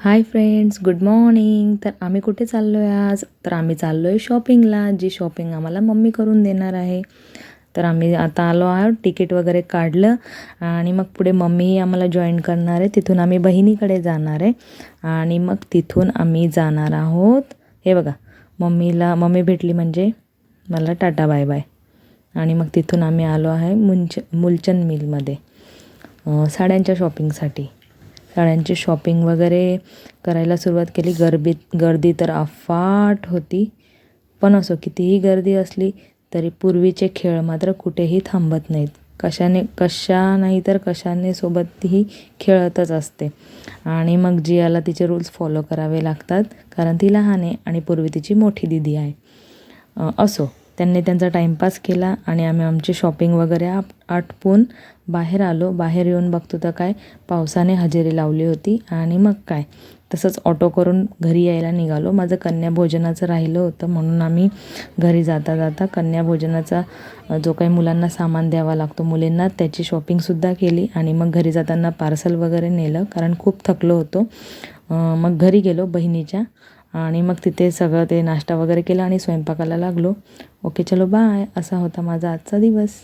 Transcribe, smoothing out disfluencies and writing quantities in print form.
Hi friends, good morning. तर आम्ही कुठे चाललो आहे आज? तर आम्ही चाललो आहे शॉपिंगला. जी शॉपिंग आम्हाला मम्मी करून देणार आहे. तर आम्ही आता आलो आहोत, तिकीट वगैरे काढलं आणि मग पुढे मम्मीही आम्हाला जॉईन करणार आहे. तिथून आम्ही बहिणीकडे जाणार आहे आणि मग तिथून आम्ही जाणार आहोत. हे बघा, मम्मी भेटली म्हणजे मला टाटा बाय बाय. आणि मग तिथून आम्ही आलो आहे मुलचंद मिलमध्ये साड्यांच्या शॉपिंगसाठी. साड्यांची शॉपिंग वगैरे करायला सुरुवात केली. गर्दी तर अफाट होती. पण असो, कितीही गर्दी असली तरी पूर्वीचे खेळ मात्र कुठेही थांबत नाहीत. कशाने सोबत तीही खेळतच असते. आणि मग जियाला तिचे रूल्स फॉलो करावे लागतात, कारण ती लहान आहे आणि पूर्वी तिची मोठी दीदी आहे. असो, त्यांनी त्यांचा टाईमपास केला आणि आम्ही आमची शॉपिंग वगैरे आटपून बाहेर आलो. बाहेर येऊन बघतो तर काय, पावसाने हजेरी लावली होती. आणि मग काय, तसंच ऑटो करून घरी यायला निघालो. माझं कन्याभोजनाचं राहिलं होतं, म्हणून आम्ही घरी जाता जाता कन्याभोजनाचा जो काही मुलांना सामान द्यावा लागतो मुलींना, त्याची शॉपिंगसुद्धा केली. आणि मग घरी जाताना पार्सल वगैरे नेलं, कारण खूप थकलो होतो. मग घरी गेलो बहिणीच्या आणि मग तिथे सगळं ते नाश्ता वगैरे केला आणि स्वयंपाकाला लागलो. ओके, चलो बाय. असा होता माझा आजचा दिवस.